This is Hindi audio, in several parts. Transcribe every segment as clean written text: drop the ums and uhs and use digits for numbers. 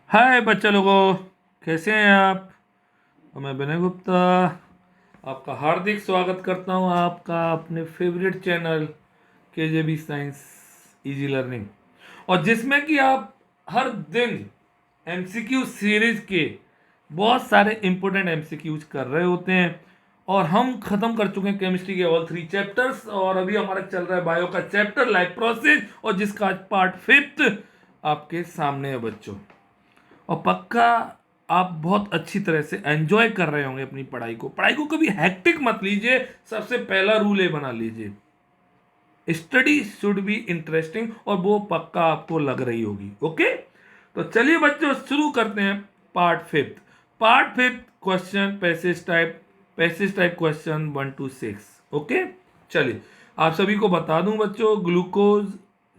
हाय बच्चे लोगों, कैसे हैं आप। और मैं विनय गुप्ता आपका हार्दिक स्वागत करता हूं आपका अपने favourite channel KJB science easy learning, और जिसमें कि आप हर दिन एमसीक्यू सीरीज के बहुत सारे इंपॉर्टेंट एमसीक्यूज कर रहे होते हैं। और हम खत्म कर चुके हैं केमिस्ट्री के ऑल 3 चैप्टर्स, और अभी हमारा चल रहा है बायो का चैप्टर लाइफ प्रोसेस, और जिसका आज पार्ट 5 आपके सामने है बच्चों। और पक्का आप बहुत अच्छी तरह से एंजॉय कर रहे होंगे अपनी पढ़ाई को कभी हैक्टिक मत लीजिए। सबसे पहला रूल ये बना लीजिए, स्टडी शुड बी इंटरेस्टिंग, और वो पक्का आपको लग रही होगी। ओके, तो चलिए बच्चों शुरू करते हैं part 5 question passage type question 1 to 6। Okay, चलिए आप सभी को बता दूं बच्चों, ग्लूकोज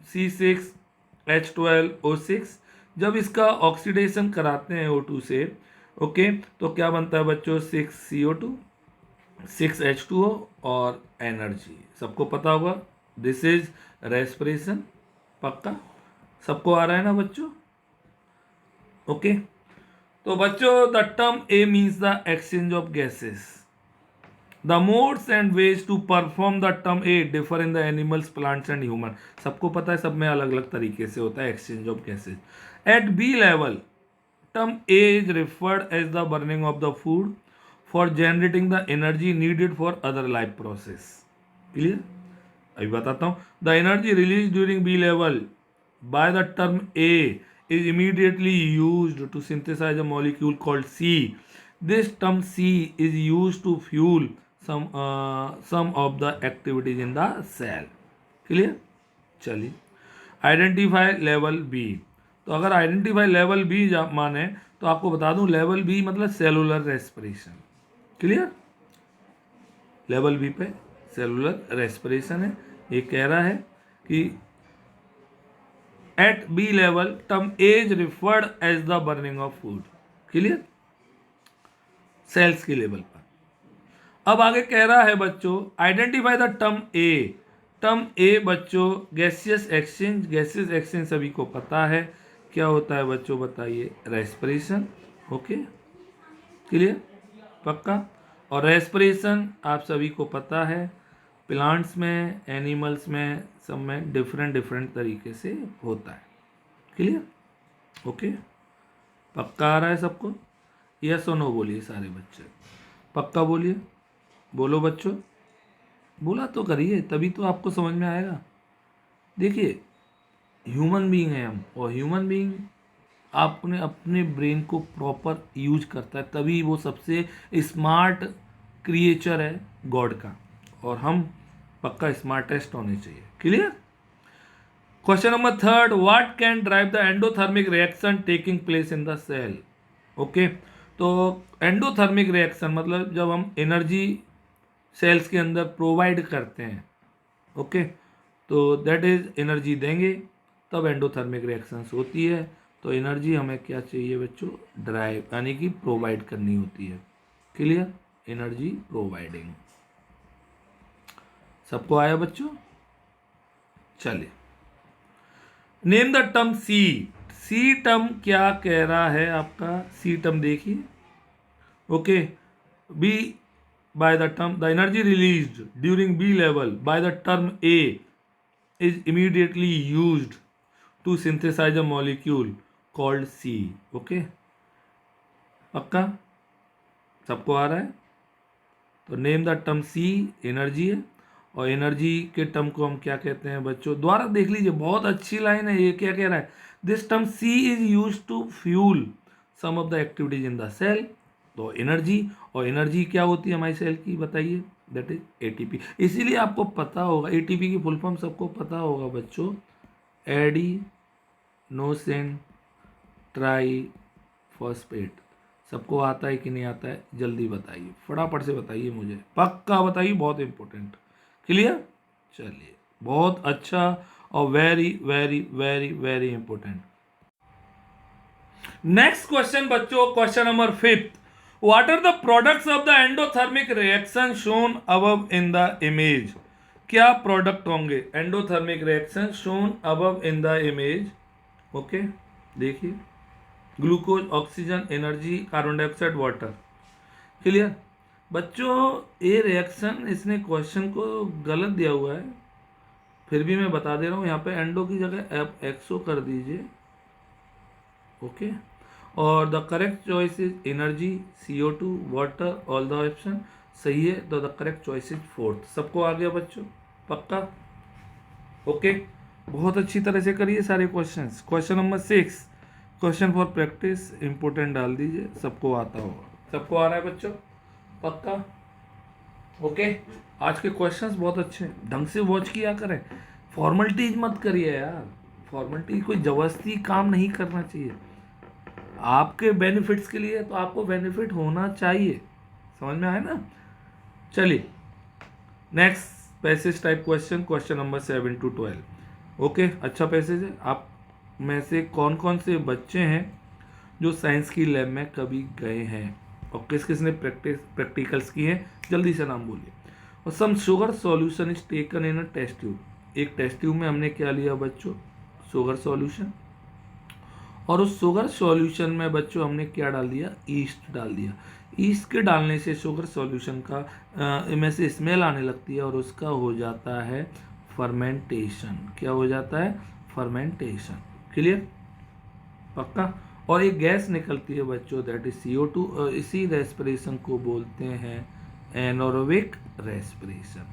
C6H12O6 जब इसका ऑक्सीडेशन कराते हैं O2 से, ओके, तो क्या बनता है बच्चों, 6CO2 6H2O और एनर्जी सबको पता होगा। दिस इज रेस्पिरेशन, पक्का सबको आ रहा है ना बच्चों। ओके, तो बच्चों the term A means the exchange of gases. The modes and ways to perform the term A differ in the animals, plants and human. सबको पता है, सब में अलग अलग तरीके से होता है exchange of gases. At B level term A is referred as the burning of the food for generating the energy needed for other life process. Clear? अभी बताता हूँ. The energy released during B level by the term A is immediately used to synthesize a molecule called C. This term C is used to fuel some of the activities in the cell. Clear? चलिए, आइडेंटिफाई लेवल बी। तो अगर आइडेंटिफाई लेवल बी माने तो आपको बता दूं, लेवल बी मतलब cellular respiration. Clear? Level B पे सेलुलर रेस्पिरेशन है। ये कह रहा है कि at B level term as referred as the burning of food. Clear? Cells की लेवल पर। अब आगे कह रहा है बच्चों, identify the term A. Term A बच्चों गैसियस एक्सचेंज। गैसियस एक्सचेंज सभी को पता है क्या होता है बच्चों, बताइए, रेस्पिरेशन। ओके, क्लियर, पक्का। और रेस्पिरेशन आप सभी को पता है प्लांट्स में, एनिमल्स में, सब में डिफरेंट डिफरेंट तरीके से होता है। क्लियर? ओके, पक्का आ रहा है सबको? यस और नो बोलिए सारे बच्चे, पक्का बोलिए, बोलो बच्चों, बोला तो करिए तभी तो आपको समझ में आएगा। देखिए, ह्यूमन बीइंग है हम, और ह्यूमन बीइंग आपने अपने ब्रेन को प्रॉपर यूज करता है, तभी वो सबसे स्मार्ट क्रिएचर है गॉड का, और हम पक्का स्मार्टेस्ट होने चाहिए। Clear? Question number 3, what can drive the endothermic reaction taking place in the cell. Okay, तो एंडोथर्मिक रिएक्शन मतलब जब हम एनर्जी सेल्स के अंदर प्रोवाइड करते हैं, ओके, तो दैट इज एनर्जी देंगे तब एंडोथर्मिक रिएक्शंस होती है। तो एनर्जी हमें क्या चाहिए बच्चों, ड्राइव यानी कि प्रोवाइड करनी होती है। क्लियर? एनर्जी प्रोवाइडिंग सबको आया बच्चों? चलिए, name the term C. C term क्या कह रहा है आपका, सी टर्म देखिए। Okay, B by the term, the energy released during B level by the term A is immediately used to synthesize a molecule called C. Okay, पक्का सबको आ रहा है? तो name the term C energy है, और एनर्जी के टर्म को हम क्या कहते हैं बच्चों, द्वारा देख लीजिए, बहुत अच्छी लाइन है ये। क्या कह रहा है, this term C is use to fuel some of the activities in the cell. तो एनर्जी, और एनर्जी क्या होती है हमारी सेल की, बताइए, दैट इज एटीपी। इसीलिए आपको पता होगा एटीपी की फुल फॉर्म सबको पता होगा बच्चों, एडिनोसिन ट्राई फॉस्फेट। सबको आता है कि नहीं आता है, जल्दी बताइए, फटाफट से बताइए मुझे, पक्का बताइए, बहुत इंपॉर्टेंट। क्लियर? चलिए, बहुत अच्छा, और very very very very important. Next question बच्चों, question number 5, what are the products of the endothermic reaction shown above in the image. क्या प्रोडक्ट होंगे endothermic reaction shown above in the image. Okay, देखिए glucose, oxygen, energy, carbon dioxide, water. Clear बच्चों, ये रिएक्शन इसने क्वेश्चन को गलत दिया हुआ है, फिर भी मैं बता दे रहा हूँ। यहाँ पे एंडो की जगह आप एक्सो कर दीजिए, ओके। और the correct choice is energy, CO2, water, all the option सही है, तो the correct choice is fourth. सबको आ गया बच्चों, पक्का, ओके। बहुत अच्छी तरह से करिए सारे questions. Question number 6, question for practice, important डाल दीजिए, सबको आता होगा। सबको आ रहा है बच्चों, पक्का, ओके। आज के क्वेश्चंस बहुत अच्छे हैं, ढंग से वॉच किया करें, फॉर्मेलिटीज मत करिए यार, फॉर्मेलिटी कोई जबरदस्ती काम नहीं करना चाहिए, आपके बेनिफिट्स के लिए, तो आपको बेनिफिट होना चाहिए, समझ में आया ना। चलिए next passage type question, question number 7 to 12, okay. अच्छा पैसेज है। आप में से कौन कौन से बच्चे हैं जो साइंस की लैब में कभी गए हैं, और किस किस ने प्रैक्टिकल्स किए हैं, जल्दी से नाम बोलिए। और some sugar solution is taken in a test tube, एक टेस्ट ट्यूब में हमने क्या लिया बच्चों, शुगर सॉल्यूशन, और उस शुगर सॉल्यूशन में बच्चों हमने क्या डाल दिया, ईस्ट डाल दिया। ईस्ट के डालने से शुगर सॉल्यूशन का में से स्मेल आने लगती है, और उसका हो जाता है फर्मेंटेशन। क्या हो जाता है, फर्मेंटेशन। क्लियर, पक्का। और एक गैस निकलती है बच्चों, दैट इज CO2, इसी रेस्पिरेशन को बोलते हैं एनोरोबिक रेस्पिरेशन।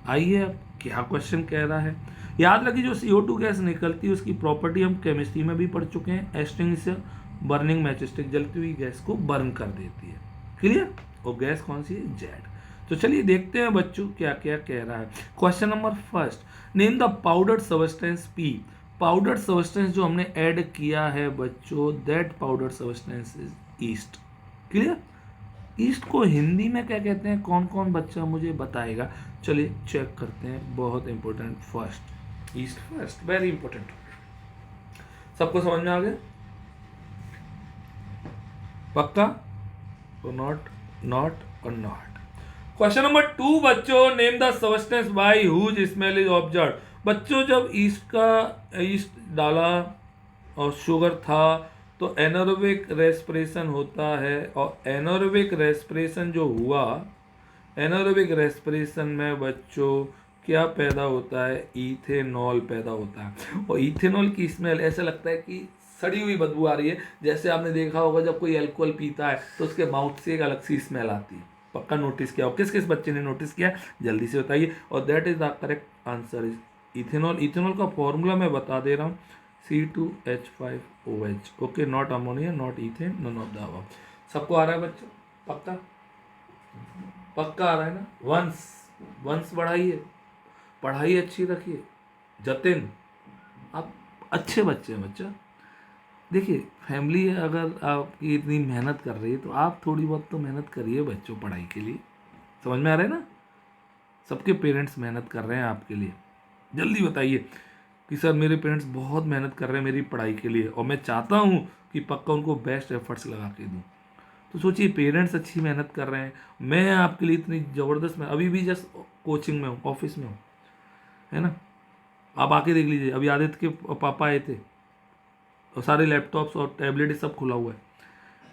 आइए अब क्या क्वेश्चन कह रहा है। याद रखिए जो CO2 गैस निकलती है उसकी प्रॉपर्टी हम केमिस्ट्री में भी पढ़ चुके हैं, एक्सटिंग्विशर, बर्निंग मैचस्टिक, जलती हुई गैस को बर्न कर देती है। क्लियर, और गैस कौन सी है, जेड। तो चलिए देखते हैं बच्चों क्या क्या कह रहा है। Question number first, name the powdered substance P, powder substance जो हमने ऐड किया है बच्चों, that powder substance is east. Clear, east को हिंदी में क्या कहते हैं, कौन कौन बच्चा मुझे बताएगा। चलिए चेक करते हैं, बहुत important, first yeast, first very important. सबको समझ में आ गया, पक्का, तो नॉट, नॉट और नॉट। क्वेश्चन नंबर 2 बच्चों, name the substance by whose smell is observed. बच्चों जब ईस्ट डाला और शुगर था तो एनारोबिक रेस्पिरेशन होता है, और एनारोबिक रेस्पिरेशन जो हुआ, एनारोबिक रेस्पिरेशन में बच्चों क्या पैदा होता है, इथेनॉल पैदा होता है। और इथेनॉल की स्मेल ऐसा लगता है कि सड़ी हुई बदबू आ रही है, जैसे आपने देखा होगा जब कोई अल्कोहल पीता है तो उसके माउथ से एक अलग सी स्मेल आती है। पक्का नोटिस किया हो, किस किस बच्चे ने नोटिस किया, जल्दी से बताइए। और that is the correct answer is ethanol. Ethanol का फॉर्मूला मैं बता दे रहा हूँ, C2H5OH, okay, not ammonia, not ethane, none of the above. सबको आ रहा है बच्चों, पक्का, पक्का आ रहा है ना। वंस वंस बढ़ाइए, पढ़ाई अच्छी रखिए। जतिन, आप अच्छे बच्चे हैं बच्चा। देखिए फैमिली अगर आपकी इतनी मेहनत कर रही है तो आप थोड़ी बहुत तो मेहनत करिए बच्चों पढ़ाई के लिए, समझ में आ रहा है ना। सबके पेरेंट्स मेहनत कर रहे हैं आपके लिए, जल्दी बताइए कि सर मेरे पेरेंट्स बहुत मेहनत कर रहे हैं मेरी पढ़ाई के लिए, और मैं चाहता हूँ कि पक्का उनको बेस्ट एफर्ट्स लगा के दूँ। तो सोचिए पेरेंट्स अच्छी मेहनत कर रहे हैं, मैं आपके लिए इतनी ज़बरदस्त, मैं अभी भी जस्ट कोचिंग में हूँ, ऑफिस में हूँ, है ना। आप आके देख लीजिए, अभी आदित्य के पापा आए थे और सारे लैपटॉप्स और टैबलेट सब खुला हुआ है।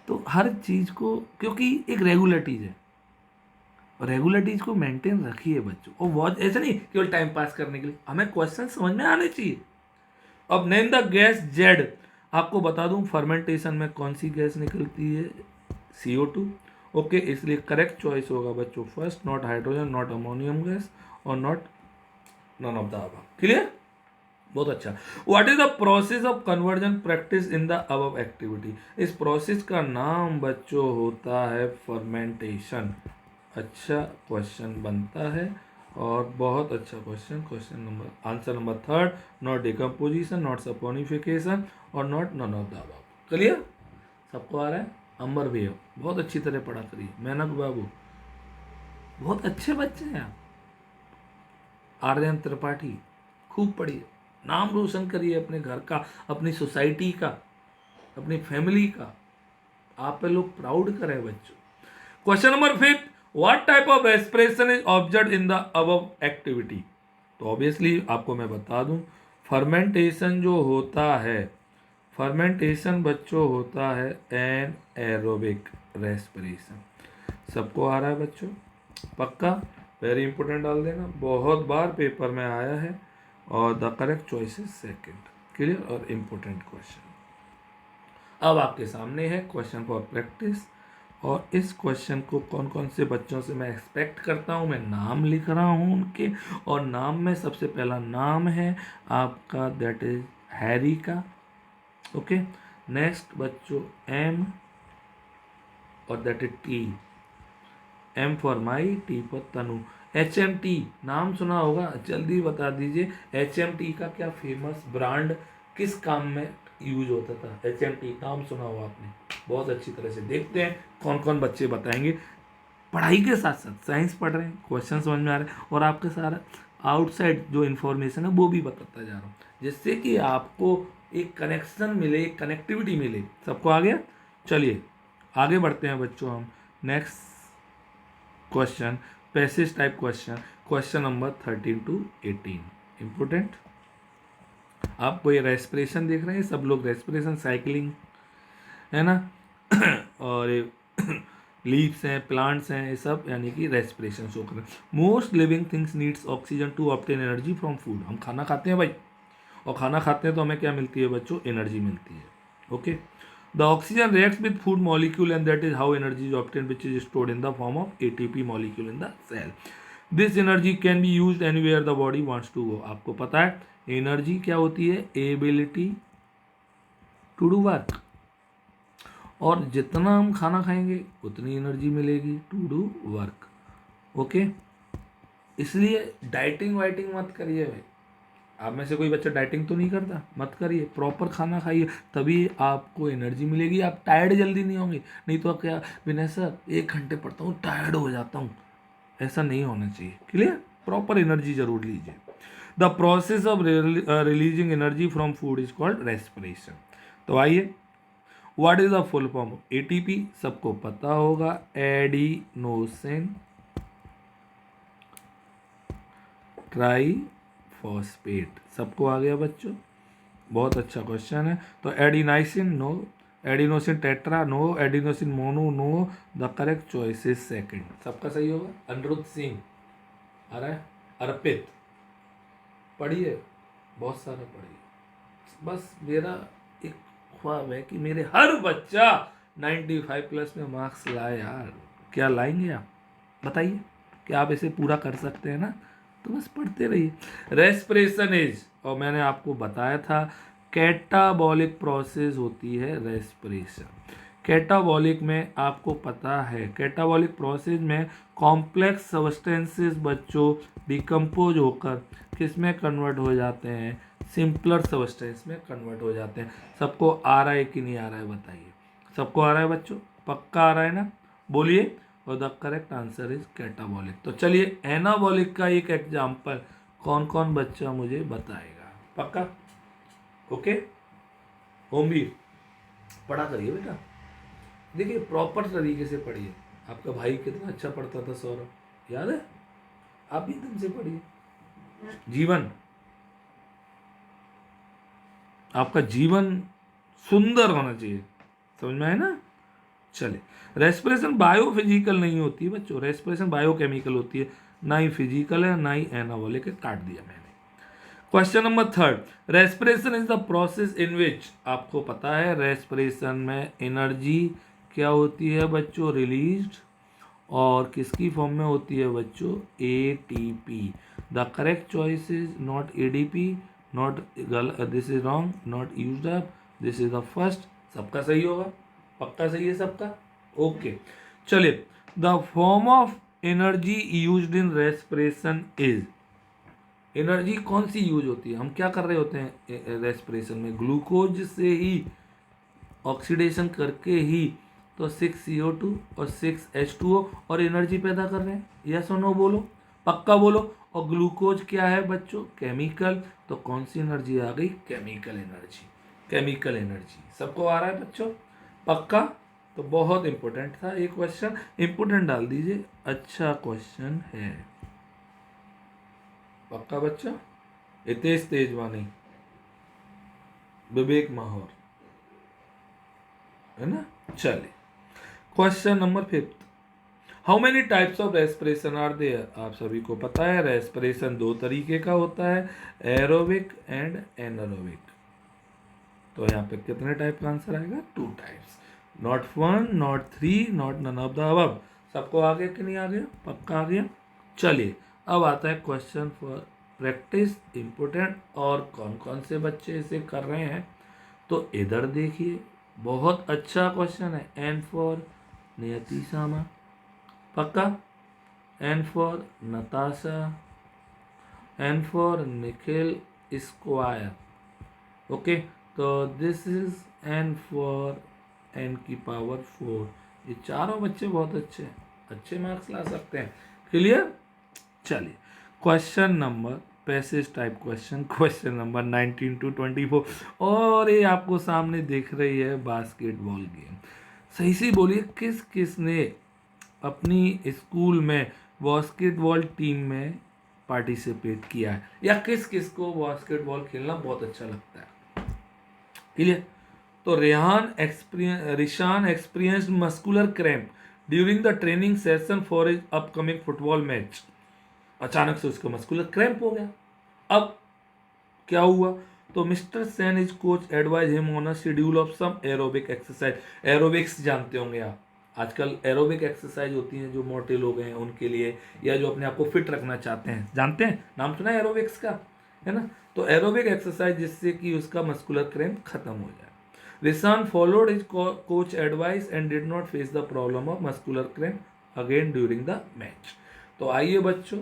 तो हर चीज़ को, क्योंकि एक रेगुलरिटीज है, और रेगुलरिटीज को मेंटेन रखिए बच्चों। और बहुत ऐसा नहीं केवल टाइम पास करने के लिए, हमें क्वेश्चन समझ में आने चाहिए। अब नेम द गैस जेड, आपको बता दूं फर्मेंटेशन में कौन सी गैस निकलती है, CO2, ओके। इसलिए करेक्ट चॉइस होगा बच्चों first, not hydrogen, not ammonium gas, और not none of the above. Clear, बहुत अच्छा। What is the process of conversion practice in the above activity, इस प्रोसेस का नाम बच्चों होता है फर्मेंटेशन। अच्छा क्वेश्चन बनता है, और बहुत अच्छा question. Question number, answer number 3, not decomposition, not saponification, और not none of the above. Clear, सबको आ रहा है। अंबर भैया बहुत अच्छी तरह पढ़ा करिए, मेहनत बाबू बहुत अच्छे बच्चे हैं आप। आर्यन त्रिपाठी खूब पढ़िए, नाम रोशन करिए अपने घर का, अपनी सोसाइटी का, अपनी फैमिली का, आप पे लोग प्राउड करें बच्चों। Question number 5, what type of respiration is observed in the above activity. तो ऑब्वियसली आपको मैं बता दूं, फर्मेंटेशन जो होता है फर्मेंटेशन बच्चों होता है एन एरोबिक रेस्पिरेशन। सबको आ रहा है बच्चों? पक्का? वेरी इंपॉर्टेंट डाल देना, बहुत बार पेपर में आया है। और the correct choice is second. Clear और इम्पोर्टेंट क्वेश्चन। अब आपके सामने है क्वेश्चन फॉर प्रैक्टिस, और इस क्वेश्चन को कौन कौन से बच्चों से मैं एक्सपेक्ट करता हूँ, मैं नाम लिख रहा हूँ उनके। और नाम में सबसे पहला नाम है आपका, दैट इज हैरी का। ओके, नेक्स्ट बच्चों एम, और that is T. M for my, T for Tanu. H M T नाम सुना होगा, जल्दी बता दीजिए एच एम टी का क्या फेमस ब्रांड किस काम में यूज होता था? एच एम टी नाम सुना होगा आपने, बहुत अच्छी तरह से। देखते हैं कौन कौन बच्चे बताएंगे। पढ़ाई के साथ साथ साइंस पढ़ रहे हैं, क्वेश्चन समझ में आ रहे हैं, और आपके सारा आउटसाइड जो इन्फॉर्मेशन है वो भी बताता जा रहा हूँ, जिससे कि आपको एक कनेक्शन मिले, एक कनेक्टिविटी मिले। सबको आ गया? चलिए आगे बढ़ते हैं बच्चों हम। Next question, passage type question, question number 13 to 18 important. आपको ये रेस्पिरेशन देख रहे हैं, सब लोग रेस्पिरेशन, साइकिलिंग है ना और लीव्स हैं, प्लांट्स हैं, ये सब यानी कि रेस्पिरेशन शो कर रहे हैं। Most living things needs oxygen to obtain energy from food. हम खाना खाते हैं भाई, और खाना खाते हैं तो हमें क्या मिलती है बच्चों? एनर्जी मिलती है। Okay, the oxygen reacts with food molecule and that is how energy is obtain, which is stored in the form of ATP molecule in the cell. This energy can be used anywhere the body wants to go. आपको पता है एनर्जी क्या होती है? एबिलिटी टू डू वर्क, और जितना हम खाना खाएंगे उतनी एनर्जी मिलेगी टू डू वर्क। ओके, इसलिए डाइटिंग वाइटिंग मत करिए भाई। आप में से कोई बच्चा डाइटिंग तो नहीं करता, मत करिए, प्रॉपर खाना खाइए, तभी आपको एनर्जी मिलेगी। आप टायर्ड जल्दी नहीं होंगे। नहीं तो क्या विनय सर 1 घंटे पढ़ता हूँ टायर्ड हो जाता हूँ, ऐसा नहीं होना चाहिए। क्लियर? प्रॉपर एनर्जी जरूर लीजिए। The process of releasing energy from food is called respiration. तो आइए, what is the full form? ATP सबको पता होगा, एडिनोसिन ट्राईफॉस्फेट। सबको आ गया बच्चों? बहुत अच्छा क्वेश्चन है। तो adenosine no, adenosine tetra no, adenosine mono no. The correct choice is second. सबका सही होगा। अनिरुद्ध सिंह आ रहा है, अर्पित पढ़िए, बहुत सारा पढ़िए। बस मेरा एक ख्वाब है कि मेरे हर बच्चा 95+ में मार्क्स लाए यार। क्या लाएंगे आप? बताइए, क्या आप इसे पूरा कर सकते हैं ना? तो बस पढ़ते रहिए। रेस्पिरेशन इज, और मैंने आपको बताया था कैटाबॉलिक प्रोसेस होती है रेस्पिरेशन। कैटाबॉलिक में आपको पता है, कैटाबॉलिक प्रोसेस में कॉम्प्लेक्स सब्सटेंसेस बच्चों डिकम्पोज होकर किस में कन्वर्ट हो जाते हैं? सिंपलर सब्सटेंस में कन्वर्ट हो जाते हैं। सबको आ रहा है कि नहीं आ रहा है बताइए? सबको आ रहा है बच्चों? पक्का आ रहा है ना? बोलिए। और the correct answer is catabolic. तो चलिए एनाबॉलिक का एक एग्जाम्पल कौन कौन बच्चा मुझे बताएगा? पक्का? ओके, होमवीर पढ़ा करिए बेटा। देखिए प्रॉपर तरीके से पढ़िए। आपका भाई कितना अच्छा पढ़ता था सौरभ, याद है? आप भी एकदम से पढ़िए। जीवन, आपका जीवन सुंदर होना चाहिए। समझ में आए ना? चलिए, रेस्पिरेशन बायोफिजिकल नहीं होती है बच्चों, रेस्पिरेशन बायोकेमिकल होती है। ना ही फिजिकल है ना ही एनाबॉलिक है, काट दिया मैंने। Question number 3, respiration is the process in which, आपको पता है रेस्पिरेशन में एनर्जी क्या होती है बच्चों? रिलीज्ड, और किसकी फॉर्म में होती है बच्चों? ATP. The correct choice is not ADP, not, this is wrong, not used up, this is the first. सबका सही होगा? पक्का सही है सबका? ओके, चलिए, the form of energy used in respiration is, energy कौन सी यूज होती है? हम क्या कर रहे होते हैं रेस्पिरेशन में? ग्लूकोज से ही ऑक्सीडेशन करके ही तो 6CO2 और 6H2O और एनर्जी पैदा कर रहे हैं। यस और नो बोलो, पक्का बोलो। और ग्लूकोज क्या है बच्चों? केमिकल। तो कौन सी एनर्जी आ गई? Chemical energy. केमिकल एनर्जी सबको आ रहा है बच्चों? पक्का? तो बहुत इंपॉर्टेंट था ये क्वेश्चन, इंपॉर्टेंट डाल दीजिए, अच्छा क्वेश्चन है। पक्का बच्चा? हितेश तेजवानी, विवेक माहौर, है ना। चलिए question number 5, how many types of respiration are there. आप सभी को पता है रेस्पिरेशन 2 तरीके का होता है, एरोबिक एंड एनारोबिक। तो यहाँ पे कितने टाइप का आंसर आएगा, 2 types, not 1 not 3 not none of the above. सबको आ गया कि नहीं आ गया, पक्का आ गया। चलिए अब आता है क्वेश्चन फॉर प्रैक्टिस इम्पोर्टेंट, और कौन कौन से बच्चे इसे कर रहे हैं। तो इधर देखिए, बहुत अच्छा क्वेश्चन है। एन फॉर नियति सामा, पक्का। N for Natasha, N for Nikhil square, okay. तो this is N for N की पावर 4। ये चारों बच्चे बहुत अच्छे हैं, अच्छे मार्क्स ला सकते हैं। क्लियर। चलिए question number passage type question, question number 19 to 24, और ये आपको सामने दिख रही है बास्केटबॉल गेम। सही से बोलिए, किस किस ने अपनी स्कूल में बास्केटबॉल टीम में पार्टिसिपेट किया है, या किस किस को बास्केटबॉल खेलना बहुत अच्छा लगता है। क्लियर। तो Rishan experienced muscular cramp during the training session for his upcoming football match. अचानक से उसको मस्कुलर क्रैम्प हो गया। अब क्या हुआ, तो mister Sen is coach advise him on a schedule of some aerobic exercise. Aerobics जानते होंगे आप, आजकल एरोबिक एक्सरसाइज होती हैं जो मोटे लोग हैं उनके लिए, या जो अपने आप को फिट रखना चाहते हैं। जानते हैं, नाम सुना है एरोबिक्स का, है ना। तो एरोबिक एक्सरसाइज जिससे कि उसका मस्कुलर क्रैम्प खत्म हो जाए। Rishan followed his coach advice and did not face the problem of muscular cramp again during the match. तो आइए बच्चों,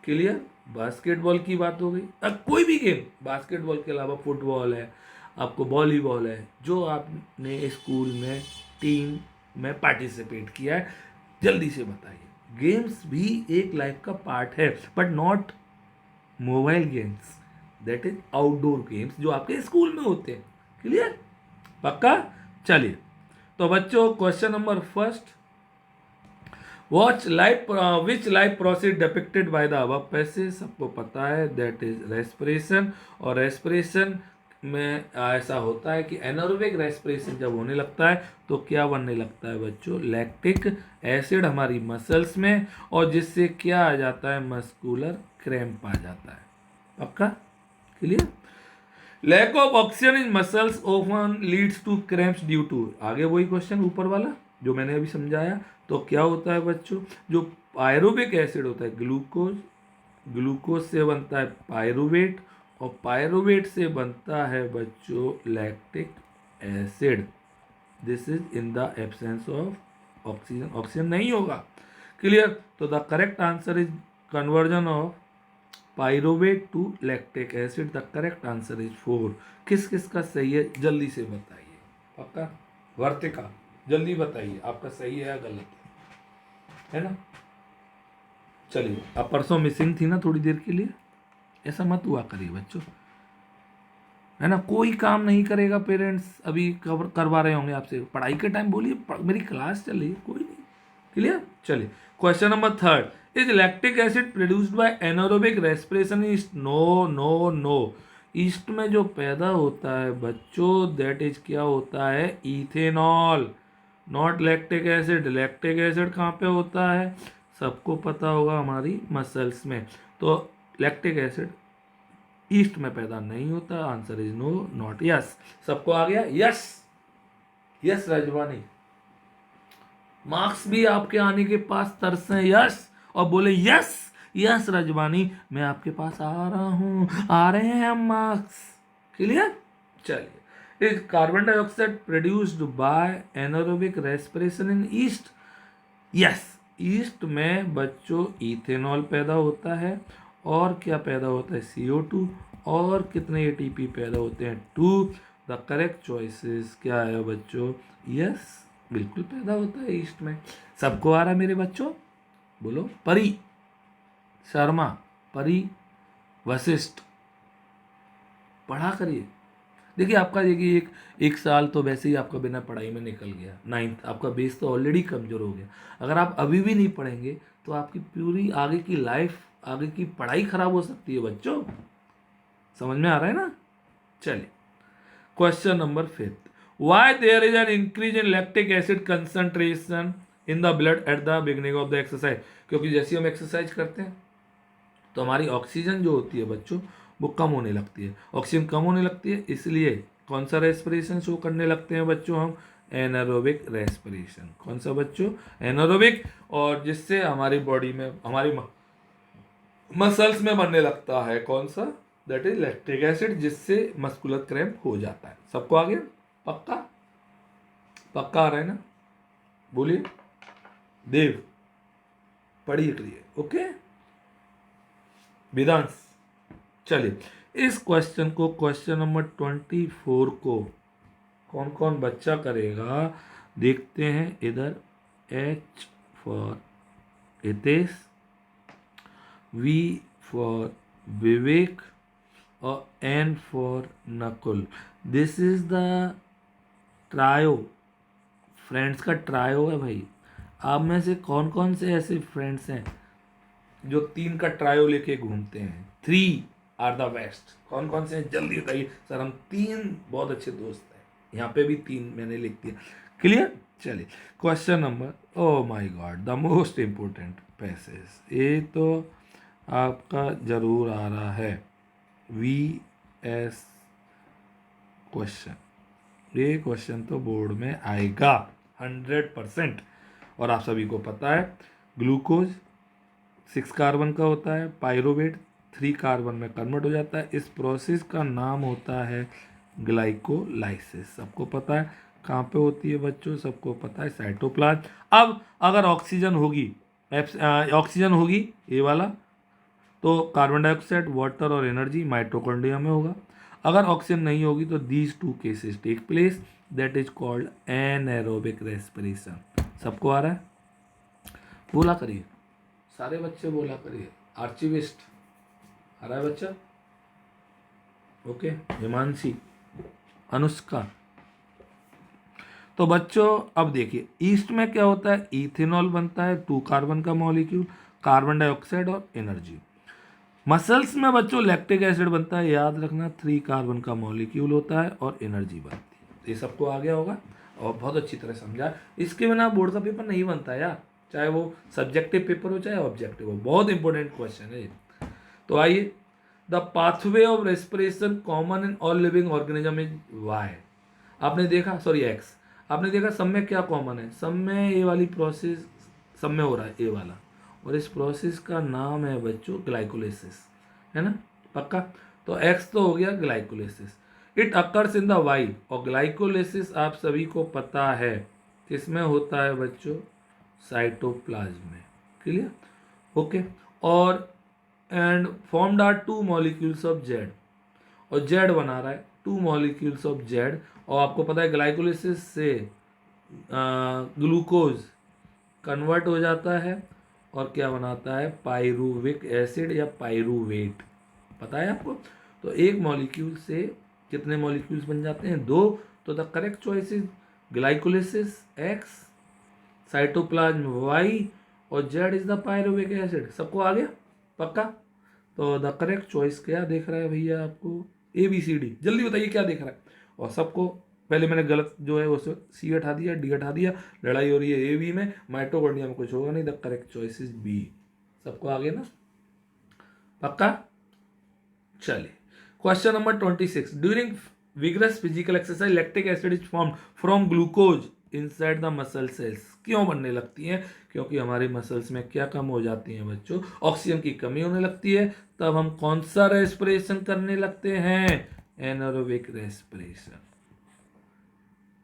क्लियर। बास्केटबॉल की बात हो गई। अब कोई भी गेम, बास्केटबॉल के अलावा फुटबॉल है, आपको वॉलीबॉल है, जो आपने स्कूल में टीम में पार्टिसिपेट किया है, जल्दी से बताइए। गेम्स भी एक लाइफ का पार्ट है, but not mobile games, that is outdoor games जो आपके स्कूल में होते हैं। क्लियर, पक्का। चलिए तो बच्चों question number first, which life process depicted by the above passage. सबको पता है दैट इज रेस्पिरेशन, और रेस्पिरेशन में ऐसा होता है कि एनारोबिक रेस्पिरेशन जब होने लगता है तो क्या बनने लगता है बच्चों, लैक्टिक एसिड हमारी मसल्स में, और जिससे क्या आ जाता है, मस्कुलर क्रैम्प आ जाता है। पक्का, clear. Lack of oxygen in muscles often leads to cramps due to, आगे वही क्वेश्चन ऊपर वाला जो मैंने अभी समझाया। तो क्या होता है बच्चों, जो पायरुविक एसिड होता है ग्लूकोज, ग्लूकोज से बनता है पायरुवेट, और पायरुवेट से बनता है बच्चों lactic acid. This is in the absence of oxygen, oxygen नहीं होगा। क्लियर। तो the correct answer is conversion of pyruvate to lactic acid. The correct answer is 4। किस किस का सही है जल्दी से बताइए, पक्का। वर्तिका जल्दी बताइए आपका सही है या गलत है ना। चलिए, अब परसों मिसिंग थी ना थोड़ी देर के लिए, ऐसा मत हुआ करिए बच्चों, है ना। कोई काम नहीं करेगा, पेरेंट्स अभी कवर करवा रहे होंगे आपसे, पढ़ाई के टाइम बोलिए मेरी क्लास चल रही है, कोई नहीं। क्लियर। चलिए question number third, is lactic acid produced by anaerobic respiration yeast. No no no, yeast में जो पैदा होता है बच्चों दैट इज क्या होता है, ethanol, not lactic acid. Lactic acid कहाँ पे होता है, सबको पता होगा, हमारी मसल्स में। तो लैक्टिक एसिड ईस्ट में पैदा नहीं होता। Answer is no not yes. सबको आ गया, यस यस रजवानी, मार्क्स भी आपके आने के पास तरसे यस, और बोले यस यस रजवानी, मैं आपके पास आ रहा हूं, आ रहे हैं हम मार्क्स। क्लियर। चलिए, is carbon dioxide produced by anaerobic respiration in east. Yes, east में बच्चों इथेनॉल पैदा होता है, और क्या पैदा होता है, CO2, और कितने ATP पैदा होते हैं, 2। द करेक्ट चॉइसेस क्या है बच्चों, यस बिल्कुल पैदा होता है ईस्ट में। सबको आ रहा है मेरे बच्चों, बोलो। परी शर्मा, परी वशिष्ठ, पढ़ा करिए। देखिए आपका देखिए एक साल तो वैसे ही आपका बिना पढ़ाई में निकल गया, 9th आपका बेस तो ऑलरेडी कमज़ोर हो गया। अगर आप अभी भी नहीं पढ़ेंगे तो आपकी पूरी आगे की लाइफ, आगे की पढ़ाई खराब हो सकती है बच्चों। समझ में आ रहा है ना। चलिए question number 5, why there is an increase in lactic acid concentration in the blood at the beginning of the exercise, क्योंकि जैसे हम एक्सरसाइज करते हैं तो हमारी ऑक्सीजन जो होती है बच्चों वो कम होने लगती है। ऑक्सीजन कम होने लगती है इसलिए कौन सा रेस्पिरेशन शो करने लगते हैं बच्चों हम, एनारोबिक रेस्पिरेशन। कौन सा बच्चों, एनारोबिक। और जिससे हमारी बॉडी में हमारी मसल्स में बनने लगता है कौन सा, दैट इज लैक्टिक एसिड, जिससे मस्कुलर क्रैम्प हो जाता है। सबको आ गया, पक्का पक्का आ रहा है ना, बोलिए देव, पढ़िए करिए, ओके वेदांश। चलिए इस क्वेश्चन को, क्वेश्चन नंबर 24 को कौन कौन बच्चा करेगा देखते हैं। इधर H for Hitesh, V for Vivek और N for Nakul. This is the trio, friends का ट्रायो है भाई। आप में से कौन कौन से ऐसे फ्रेंड्स हैं जो 3 का ट्रायो लेके घूमते हैं? 3 आर द बेस्ट। कौन कौन से हैं जल्दी बताइए सर, हम 3 बहुत अच्छे दोस्त हैं। यहाँ पे भी 3 मैंने लिख दिया, क्लियर। चलिए question number, oh my God, the most important passage, ये तो आपका जरूर आ रहा है, VS क्वेश्चन। ये क्वेश्चन तो बोर्ड में आएगा 100%। और आप सभी को पता है ग्लूकोज 6 कार्बन का होता है, पायरुवेट 3 कार्बन में कन्वर्ट हो जाता है। इस प्रोसेस का नाम होता है ग्लाइकोलाइसिस। सबको पता है कहाँ पे होती है बच्चों, सबको पता है साइटोप्लाज्म। अब अगर ऑक्सीजन होगी, ऑक्सीजन होगी ये वाला, तो कार्बन डाइऑक्साइड, वाटर और एनर्जी माइटोकॉन्ड्रिया में होगा। अगर ऑक्सीजन नहीं होगी तो these 2 cases take place, that is called anaerobic respiration. सबको आ रहा है, बोला करिए सारे बच्चे, बोला करिए। आर्चिविस्ट आ रहा है बच्चा, ओके। हिमांशी, अनुष्का। तो बच्चों अब देखिए ईस्ट में क्या होता है, इथेनॉल बनता है 2 कार्बन का मॉलिक्यूल, कार्बन डाइऑक्साइड और एनर्जी। मसल्स में बच्चों लैक्टिक एसिड बनता है, याद रखना 3 कार्बन का मॉलिक्यूल होता है और एनर्जी बनती है। ये सबको आ गया होगा और बहुत अच्छी तरह समझा। इसके बिना बोर्ड का पेपर नहीं बनता यार, चाहे वो सब्जेक्टिव पेपर हो चाहे ऑब्जेक्टिव हो। बहुत इंपॉर्टेंट क्वेश्चन है ये। तो आइए, the pathway of respiration common in all living organism is Y. आपने देखा, सॉरी एक्स, आपने देखा सब में क्या कॉमन है, सब में ये वाली प्रोसेस सब में हो रहा है, ये वाला। और इस प्रोसेस का नाम है बच्चों ग्लाइकोलाइसिस, है ना, पक्का। तो एक्स तो हो गया glycolysis. It occurs in the Y, और ग्लाइकोलाइसिस आप सभी को पता है किसमें होता है बच्चों, साइटोप्लाज्म में, क्लियर, ओके। और and formed are 2 molecules of Z, और जेड बना रहा है 2 मॉलिक्यूल्स ऑफ जेड। और आपको पता है ग्लाइकोलाइसिस से ग्लूकोज कन्वर्ट हो जाता है और क्या बनाता है, पायरुविक एसिड या पायरुवेट, पता है आपको। तो एक मॉलिक्यूल से कितने मॉलिक्यूल्स बन जाते हैं, 2। तो the correct choice is glycolysis X, cytoplasm Y, और Z is the pyruvic acid. सबको आ गया, पक्का। तो द करेक्ट चॉइस क्या देख रहा है भैया आपको, ABCD, जल्दी बताइए क्या देख रहा है। और सबको पहले मैंने गलत जो है उसमें C हटा दिया, D हटा दिया, लड़ाई हो रही है AB में, माइटोकॉन्ड्रिया में कुछ होगा नहीं। The correct choice is B। सबको आ गया ना, पक्का। चलिए question number 26, during vigorous physical exercise lactic acid is formed from glucose inside the muscle cells. क्यों बनने लगती हैं, क्योंकि हमारी मसल्स में क्या कम हो जाती हैं बच्चों, ऑक्सीजन की कमी होने लगती है। तब हम कौन सा रेस्पिरेशन करने लगते हैं, एनारोबिक रेस्पिरेशन।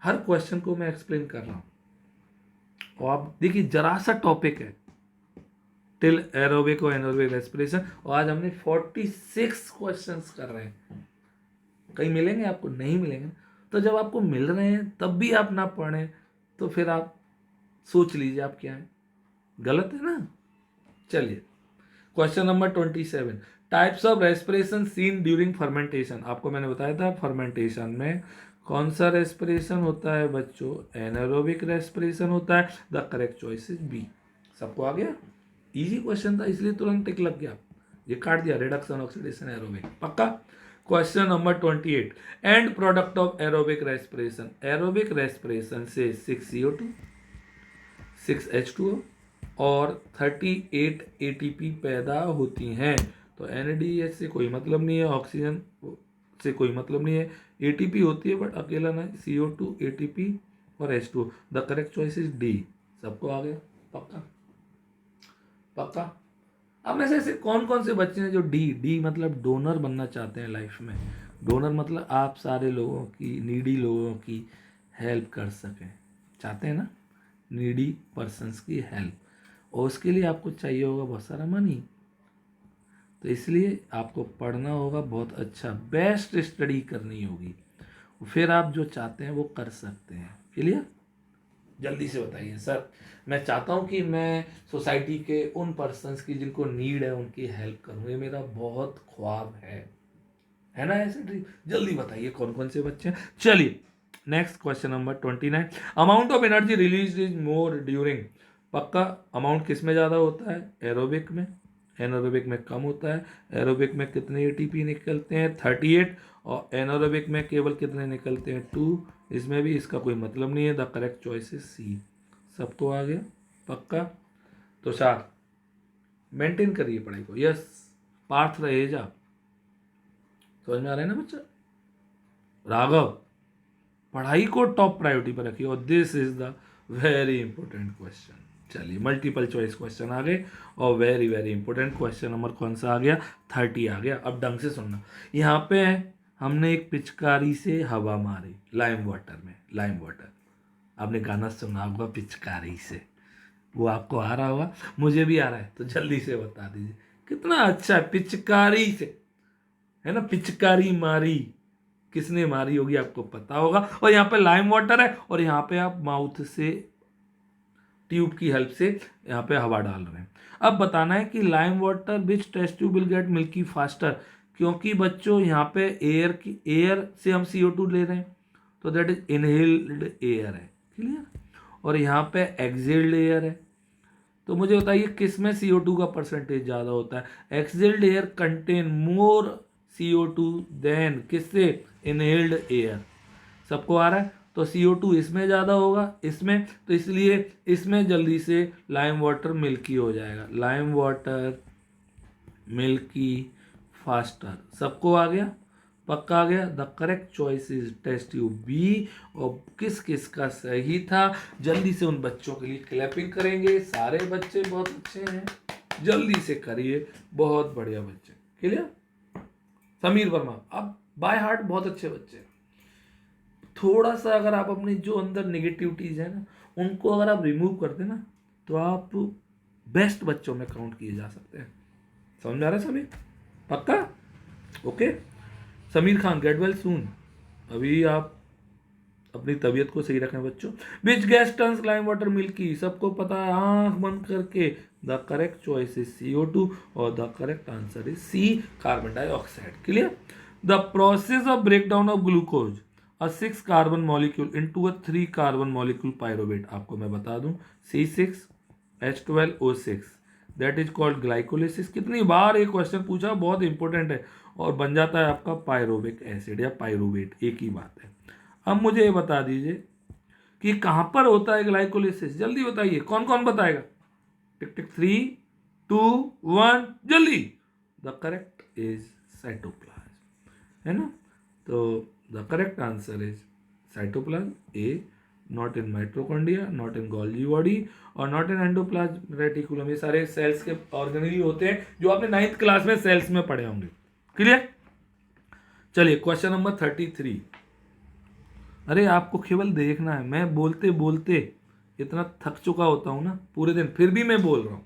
हर क्वेश्चन को मैं एक्सप्लेन कर रहा हूं, और आप देखिए जरा सा टॉपिक है टिल एरोबिक और एनारोबिक रेस्पिरेशन, और आज हमने 46 क्वेश्चंस कर रहे हैं। कहीं मिलेंगे आपको, नहीं मिलेंगे। तो जब आपको मिल रहे हैं तब भी आप ना पढ़ें तो फिर आप सोच लीजिए आप क्या है, गलत है ना। चलिए question number 27, types of respiration seen during fermentation. आपको मैंने बताया था फर्मेंटेशन में कौन सा रेस्पिरेशन होता है बच्चों, एनारोबिक रेस्पिरेशन होता है। The correct choice is B. सबको आ गया, इजी क्वेश्चन था इसलिए तुरंत टिक लग गया, ये काट दिया, रिडक्शन ऑक्सीडेशन एरोबिक, पक्का। Question number 28, and product of aerobic respiration, aerobic respiration से 6CO2, 6H2O और 38 ATP पैदा होती हैं। तो NADH से कोई मतलब नहीं है, ऑक्सीजन से कोई मतलब नहीं है, ATP होती है बट अकेला ना, CO2, ATP और H2O। The correct choice is D. सबको आ गया? पक्का पक्का। अब में से ऐसे कौन कौन से बच्चे हैं जो डी मतलब डोनर बनना चाहते हैं लाइफ में? डोनर मतलब आप सारे लोगों की, नीडी लोगों की हेल्प कर सकें, चाहते हैं ना, नीडी पर्सन्स की हेल्प, और उसके लिए आपको चाहिए होगा बहुत सारा मनी। तो इसलिए आपको पढ़ना होगा बहुत अच्छा, बेस्ट स्टडी करनी होगी, फिर आप जो चाहते हैं वो कर सकते हैं। क्लियर? जल्दी से बताइए सर। मैं चाहता हूँ कि मैं सोसाइटी के उन पर्सन्स की जिनको नीड है उनकी हेल्प करूँ, ये मेरा बहुत ख्वाब है ना ऐसे ड्रीम? जल्दी बताइए कौन कौन से बच्चे हैं। चलिए next question number 29, amount of energy release is more during, पक्का अमाउंट किस में ज़्यादा होता है? एरोबिक में। एनारोबिक में कम होता है। एरोबिक में कितने एटीपी निकलते हैं? 38, और एनारोबिक में केवल कितने निकलते हैं? 2। इसमें भी इसका कोई मतलब नहीं है, the correct choice is C. सबको आ गया? पक्का? तो चार मेंटेन करिए पढ़ाई को। यस, पार्थ रहेजा, समझ में आ रहा है ना बच्चा? राघव, पढ़ाई को टॉप प्रायोरिटी पर रखिए, और this is the very important question. चलिए मल्टीपल चॉइस क्वेश्चन आ गए, और very very important question number कौन सा आ गया? 30 आ गया। अब ढंग से सुनना, यहाँ पे हमने एक पिचकारी से हवा मारी, लाइम वाटर में, लाइम वाटर, आपने गाना सुना होगा पिचकारी से, वो आपको आ रहा होगा, मुझे भी आ रहा है, तो जल्दी से बता दीजिए कितना अच्छा है। पिचकारी से, है ना, पिचकारी मारी, किसने मारी होगी आपको पता होगा। और यहाँ पे लाइम वाटर है, और यहाँ पे आप माउथ से, ट्यूब की हेल्प से यहाँ पे हवा डाल रहे हैं। अब बताना है कि lime water which test tube will get milky faster, क्योंकि बच्चों यहाँ पे एयर से हम CO2 ले रहे हैं, तो दैट इज इनहेल्ड एयर है। क्लियर? और यहाँ पे एक्सहेल्ड एयर है, तो मुझे बताइए किस में CO2 का परसेंटेज ज़्यादा होता है? Exhaled air contain more CO2 then किससे? Inhaled air. सबको आ रहा है? तो CO2 इसमें ज़्यादा होगा, इसमें, तो इसलिए इसमें जल्दी से लाइम वाटर मिल्की हो जाएगा, लाइम वाटर मिल्की फास्टर। सबको आ गया? पक्का आ गया? The correct choice is test tube B. और किस किस का सही था? जल्दी से उन बच्चों के लिए क्लैपिंग करेंगे, सारे बच्चे बहुत अच्छे हैं, जल्दी से करिए, बहुत बढ़िया बच्चे। क्लियर? समीर वर्मा, अब बाय हार्ट बहुत अच्छे बच्चे। थोड़ा सा अगर आप अपनी जो अंदर नेगेटिविटीज है ना, उनको अगर आप रिमूव कर देना, तो आप बेस्ट बच्चों में काउंट किए जा सकते हैं। समझ में आ रहा है सभी? पक्का? Okay. Sameer Khan, get well soon. अभी आप अपनी तबीयत को सही रखें बच्चों। Which gas turns lime water milky, सबको पता है, आंख बंद करके। The correct choice is CO2, और the correct answer is C, carbon dioxide. Clear? The process of breakdown of glucose a 6 carbon molecule into a 3 carbon molecule pyruvate, आपको मैं बता दूं, C6H12O6, that is called glycolysis. कितनी बार ये क्वेश्चन पूछा, बहुत इंपॉर्टेंट है, और बन जाता है आपका पायरोविक एसिड या पायरोवेट, एक ही बात है। अब मुझे ये बता दीजिए कि कहां पर होता है ग्लाइकोलिसिस, जल्दी बताइए, कौन कौन बताएगा? टिक टिक 3, 2, 1, जल्दी। द करेक्ट इज साइटोप्लाज्म, है ना? तो the correct answer is cytoplasm A, not in mitochondria, not in Golgi body, और नॉट इन एंडोप्लाज्म रेटिकुलम। ये सारे सेल्स के ऑर्गेनेल होते हैं जो आपने 9th क्लास में सेल्स में पढ़े होंगे। क्लियर? चलिए क्वेश्चन नंबर 33। अरे आपको केवल देखना है, मैं बोलते बोलते इतना थक चुका होता हूं ना पूरे दिन, फिर भी मैं बोल रहा हूं।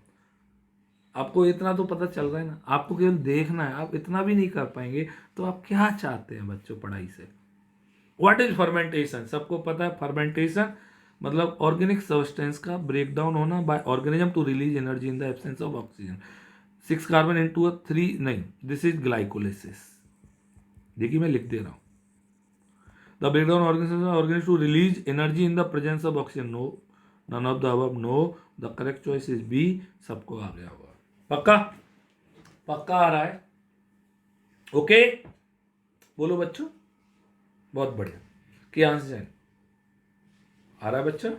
आपको इतना तो पता चल रहा है ना, आपको केवल देखना है। आप इतना भी नहीं कर पाएंगे तो आप क्या चाहते हैं बच्चों पढ़ाई से? What is fermentation? सबको पता है फर्मेंटेशन मतलब ऑर्गेनिक सब्सटेंस का ब्रेकडाउन होना by organism to release energy in the absence of oxygen. 6 carbon into 3, नहीं, दिस इज ग्लाइकोलिसिस। देखिए मैं लिख दे रहा हूं, the breakdown organism to release energy in the presence of oxygen. No, none of the above, no, the correct choice is B. सबको आ गया होगा? पक्का? पक्का आ रहा है? ओके। बोलो बच्चों, बहुत बढ़िया। क्या आंसर है? आ रहा है बच्चा?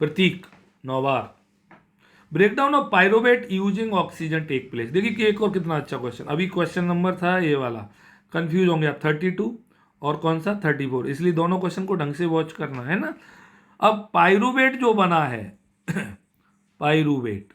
प्रतीक, 9 बार। Breakdown of pyruvate using oxygen take place. देखिए कि एक और कितना अच्छा क्वेश्चन, अभी क्वेश्चन नंबर था ये वाला, कंफ्यूज होंगे आप, 32 और कौन सा 34, इसलिए दोनों क्वेश्चन को ढंग से वॉच करना है ना। अब पायरुवेट जो बना है पायरुवेट,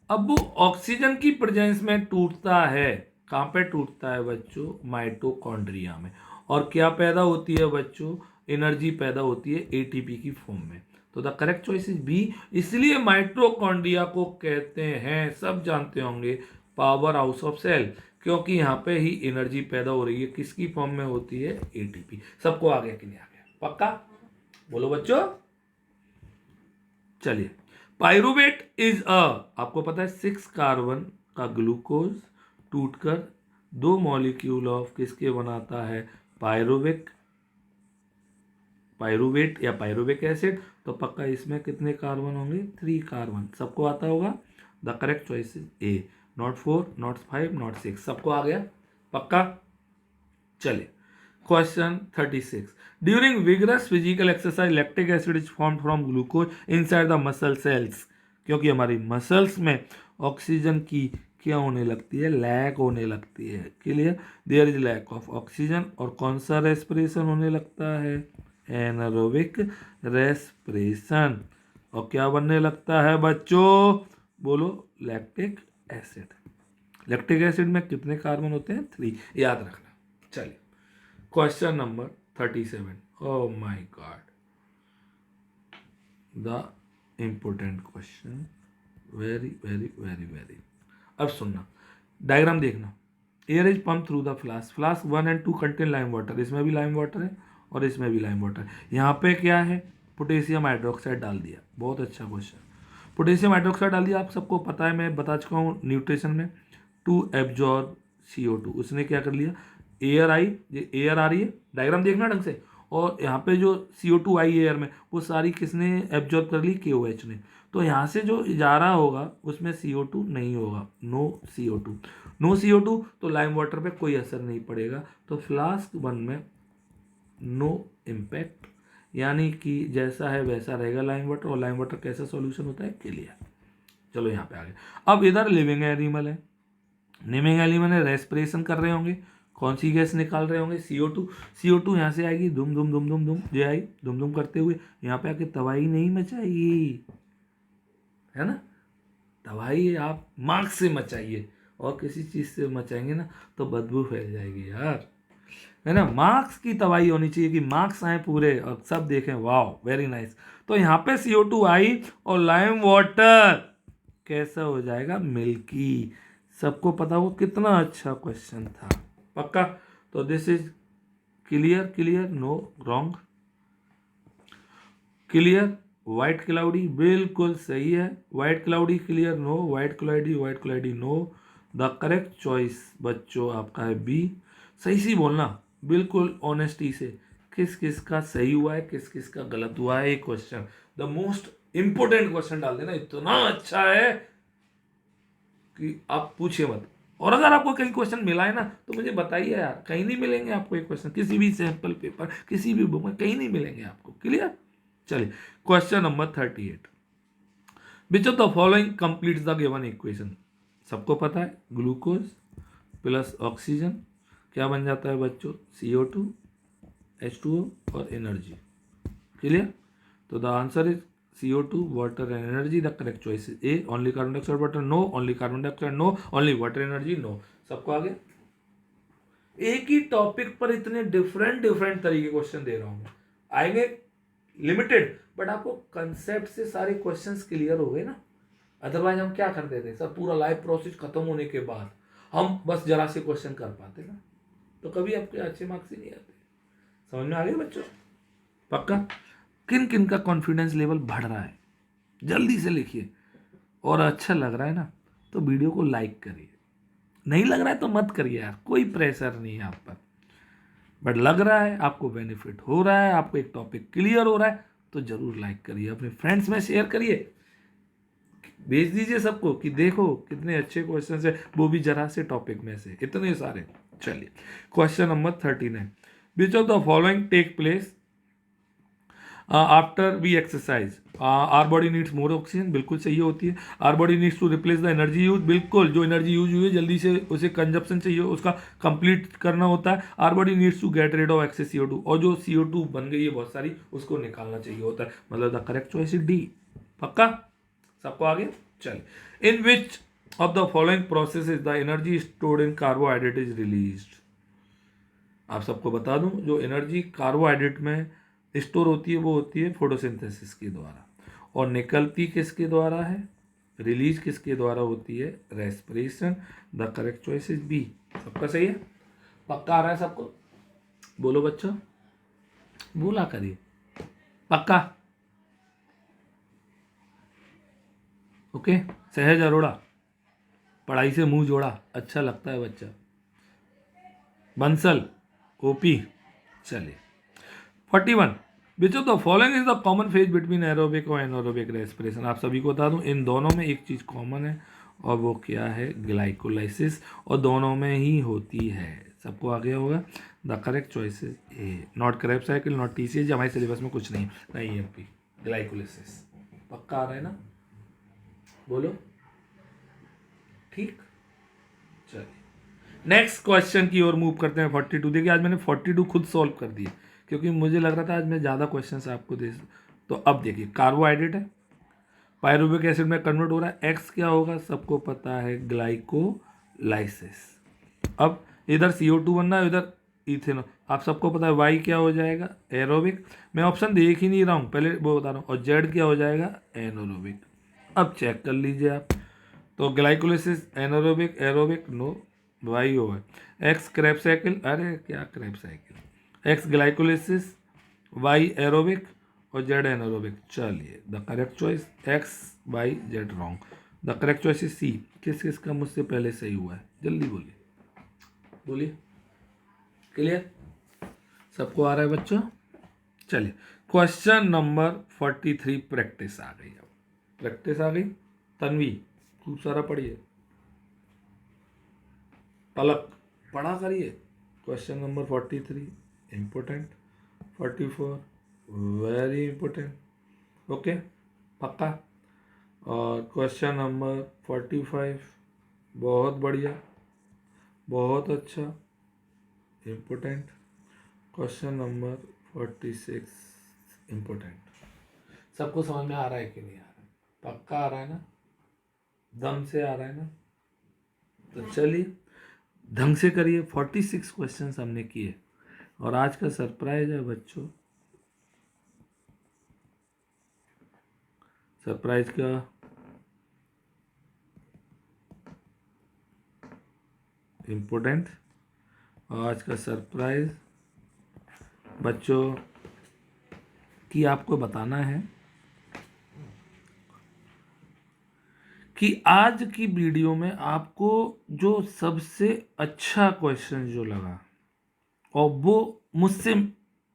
अब वो ऑक्सीजन की प्रेजेंस में टूटता है। कहाँ पे टूटता है बच्चों? माइटोकॉन्ड्रिया में। और क्या पैदा होती है बच्चों? एनर्जी पैदा होती है एटीपी की फॉर्म में। तो the correct choice is B. इसलिए माइटोकॉन्ड्रिया को कहते हैं, सब जानते होंगे, पावर हाउस ऑफ सेल, क्योंकि यहाँ पे ही एनर्जी पैदा हो रही है, किसकी फॉर्म में होती है? एटीपी। सबको आ गया कि नहीं आ गया? पक्का बोलो बच्चों। चलिए, पायरुवेट इज अ, आपको पता है 6 कार्बन का ग्लूकोज टूटकर 2 मॉलिक्यूल ऑफ किसके बनाता है? पायरुविक, पायरुवेट या पायरुविक एसिड। तो पक्का इसमें कितने कार्बन होंगे? 3 कार्बन। सबको आता होगा। The correct choice is A, not 4, not 5, not 6। सबको आ गया? पक्का। चलिए, question 36। During vigorous physical exercise lactic acid is form from glucose inside the muscle cells. क्योंकि हमारी मसल्स में ऑक्सीजन की क्या होने लगती है? लैक होने लगती है। Clear? There is lack of oxygen. और कौन सा रेस्पिरेशन होने लगता है? Anaerobic respiration. और क्या बनने लगता है बच्चों? बोलो, लैक्टिक एसिड। लैक्टिक एसिड में कितने कार्बन होते हैं? 3, याद रखना। चलिए, question number 37। Oh my God, the important question, very very very very. अब सुनना, डायग्राम देखना। Air is pump through the flask, flask 1 and 2 contain lime water, इसमें भी लाइम वाटर है और इसमें भी लाइम वाटर। यहाँ पे क्या है? पोटेशियम हाइड्रोक्साइड डाल दिया। बहुत अच्छा क्वेश्चन। पोटेशियम हाइड्रोक्साइड डाल दिया, आप सबको पता है, मैं बता चुका हूँ न्यूट्रिशन में। टू एब्जॉर्ब CO2, उसने क्या कर लिया? एयर आई, ये एयर आ रही है, डायग्राम देखना ढंग से, और यहाँ पे जो CO2 आई एयर में, वो सारी किसने एब्जॉर्ब कर ली? KOH ने। तो यहाँ से जो जा रहा होगा उसमें CO2 नहीं होगा, नो CO2। नो CO2 तो लाइम वाटर पे कोई असर नहीं पड़ेगा। तो फ्लास्क 1 में नो इम्पैक्ट, यानी कि जैसा है वैसा रहेगा लाइम वाटर। और लाइम वाटर कैसा सॉल्यूशन होता है? क्लियर। चलो यहाँ पे आ गए। अब इधर लिविंग एनिमल है, लिविंग एनिमल है, रेस्पिरेशन कर रहे होंगे, कौन सी गैस निकाल रहे होंगे? CO2। CO2 यहाँ से आएगी, दुम दुम दुम दुम दुम, ये आई दुम दुम करते हुए, यहाँ पे आके तबाही नहीं मचाएगी, है ना? तबाही आप मार्क्स से मचाइए, और किसी चीज़ से मचाएंगे ना तो बदबू फैल जाएगी यार, है ना? मार्क्स की तबाही होनी चाहिए कि मार्क्स आए पूरे और सब देखें, वाह वेरी नाइस। तो यहाँ पे CO2 आई और लाइम वाटर कैसा हो जाएगा? मिल्की। सबको पता हो कितना अच्छा क्वेश्चन था। पक्का? तो this is clear, clear, no wrong, clear. White cloudy बिल्कुल सही है, white cloudy clear, no white cloudy, white cloudy no. The correct choice बच्चों आपका है बी। सही सी बोलना, बिल्कुल ऑनेस्टी से, किस किस का सही हुआ है, किस किस का गलत हुआ है। ये question the most important question डाल देना, इतना अच्छा है कि आप पूछिए मत। और अगर आपको कहीं क्वेश्चन मिला है ना तो मुझे बताइए यार, कहीं नहीं मिलेंगे आपको ये क्वेश्चन, किसी भी सैंपल पेपर, किसी भी बुक में कहीं नहीं मिलेंगे आपको। क्लियर? चलिए, question number 38। Which of the following completes the given equation? सबको पता है, ग्लूकोज प्लस ऑक्सीजन क्या बन जाता है बच्चों? CO2, H2O और एनर्जी। क्लियर? तो the answer is CO2, water and energy. The correct choice is A, only carbon dioxide water no, only carbon dioxide no, only water energy no. सबको आगे। एक ही टॉपिक पर इतने डिफरेंट डिफरेंट तरीके क्वेश्चन दे रहा हूं, आएंगे लिमिटेड, बट आपको कंसेप्ट से सारे क्वेश्चंस क्लियर हो गए ना। अदरवाइज हम क्या करते थे सर, पूरा लाइव प्रोसेस खत्म होने के बाद हम बस जरा से क्वेश्चन कर पाते ना, तो कभी आपके अच्छे मार्क्स ही नहीं आते। समझ में आ गया बच्चों? पक्का? किन किन का कॉन्फिडेंस लेवल बढ़ रहा है जल्दी से लिखिए, और अच्छा लग रहा है ना तो वीडियो को लाइक करिए, नहीं लग रहा है तो मत करिए यार, कोई प्रेशर नहीं है आप पर। बट लग रहा है आपको बेनिफिट हो रहा है, आपको एक टॉपिक क्लियर हो रहा है, तो जरूर लाइक करिए, अपने फ्रेंड्स में शेयर करिए। भेज दीजिए सबको कि देखो कितने अच्छे क्वेश्चन है, वो भी जरा से टॉपिक में से, इतने सारे। चलिए question number 39, which of the following take place after we exercise? Our body needs more oxygen, बिल्कुल सही होती है। Our body needs to replace the energy use, बिल्कुल, जो एनर्जी यूज हुई है जल्दी से उसे कंजप्शन चाहिए, उसका कंप्लीट करना होता है। Our body needs to get rid of excess CO2, और जो CO2 बन गई है बहुत सारी उसको निकालना चाहिए होता है, मतलब the correct choice is D. पक्का? सबको आगे चलिए। In which of the following process the energy stored in carbohydrate is released? आप सबको बता दूं, जो एनर्जी कार्बोहाइड्रेट में स्टोर होती है वो होती है फोटोसिंथेसिस के द्वारा, और निकलती किसके द्वारा है, रिलीज किसके द्वारा होती है, respiration. The correct choice is B. सबका सही है? पक्का आ रहा है सबको? बोलो बच्चों, बोला करिए पक्का। ओके, सहज अरोड़ा, पढ़ाई से मुंह जोड़ा, अच्छा लगता है बच्चा। बंसल, ओपी। चलिए 41, विच of the following is the common phase between aerobic और एनारोबिक रेस्पिरेशन? आप सभी को बता दूं, इन दोनों में एक चीज़ कॉमन है, और वो क्या है, ग्लाइकोलाइसिस, और दोनों में ही होती है। सबको आगे होगा। The correct choice is A, not Krebs cycle, not TCH, हमारे सिलेबस में कुछ नहीं EMP, ग्लाइकोलाइसिस। पक्का आ रहा है ना? बोलो ठीक। चलिए नेक्स्ट क्वेश्चन की ओर मूव करते हैं। 42, देखिए आज मैंने 42 खुद सॉल्व कर दिए, क्योंकि मुझे लग रहा था आज मैं ज़्यादा क्वेश्चन आपको दे। तो अब देखिए, कार्बोहाइड्रेट है, पायरुविक एसिड में कन्वर्ट हो रहा है, एक्स क्या होगा सबको पता है, ग्लाइकोलाइसिस। अब इधर CO2 बनना है, इधर इथेनॉल, आप सबको पता है। वाई क्या हो जाएगा, एरोबिक। मैं ऑप्शन देख ही नहीं रहा हूँ, पहले वो बता रहा हूँ। और जेड क्या हो जाएगा, एनोरोबिक। अब चेक कर लीजिए आप, तो glycolysis anaerobic, aerobic no, Y होगा। एक्स क्रेब साइकिल, अरे क्या Krebs cycle, X glycolysis, Y aerobic, और जेड एनोरोबिक। चलिए the correct choice X by Z wrong. The correct choice is C. किस किस का मुझसे पहले सही हुआ है, जल्दी बोलिए, बोलिए। क्लियर? सबको आ रहा है बच्चों? चलिए क्वेश्चन नंबर 43, प्रैक्टिस आ गई। अब प्रैक्टिस आ गई। तन्वी खूब सारा पढ़िए, पलक पढ़ा करिए। Question number 43 important, 44 very important. Okay पक्का? और क्वेश्चन नंबर 45 बहुत बढ़िया, बहुत अच्छा, इम्पोर्टेंट। Question number 46 important. सबको समझ में आ रहा है कि नहीं आ रहा है? पक्का आ रहा है ना? दम से आ रहा है ना? तो चलिए ढंग से करिए। 46 क्वेश्चंस हमने किए, और आज का सरप्राइज है बच्चों, सरप्राइज का इम्पोर्टेंट। आज का सरप्राइज बच्चों कि आपको बताना है कि आज की वीडियो में आपको जो सबसे अच्छा क्वेश्चन जो लगा, और वो मुझसे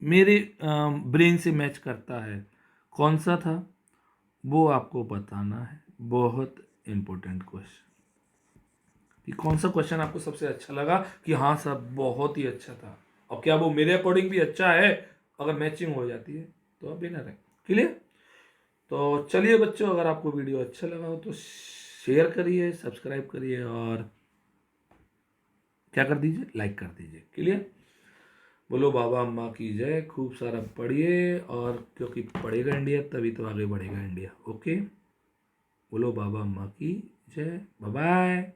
मेरे ब्रेन से मैच करता है, कौन सा था वो आपको बताना है। बहुत इम्पोर्टेंट क्वेश्चन, कि कौन सा क्वेश्चन आपको सबसे अच्छा लगा, कि हाँ सर बहुत ही अच्छा था, और क्या वो मेरे अकॉर्डिंग भी अच्छा है, अगर मैचिंग हो जाती है तो आप विनर है। क्लियर? तो चलिए बच्चों, अगर आपको वीडियो अच्छा लगा हो तो शेयर करिए, सब्सक्राइब करिए, और क्या कर दीजिए, लाइक कर दीजिए। क्लियर? बोलो बाबा अम्मा की जय। खूब सारा पढ़िए, और क्योंकि पढ़ेगा इंडिया तभी तो आगे बढ़ेगा इंडिया। ओके, बोलो बाबा अम्मा की जय। Bye bye.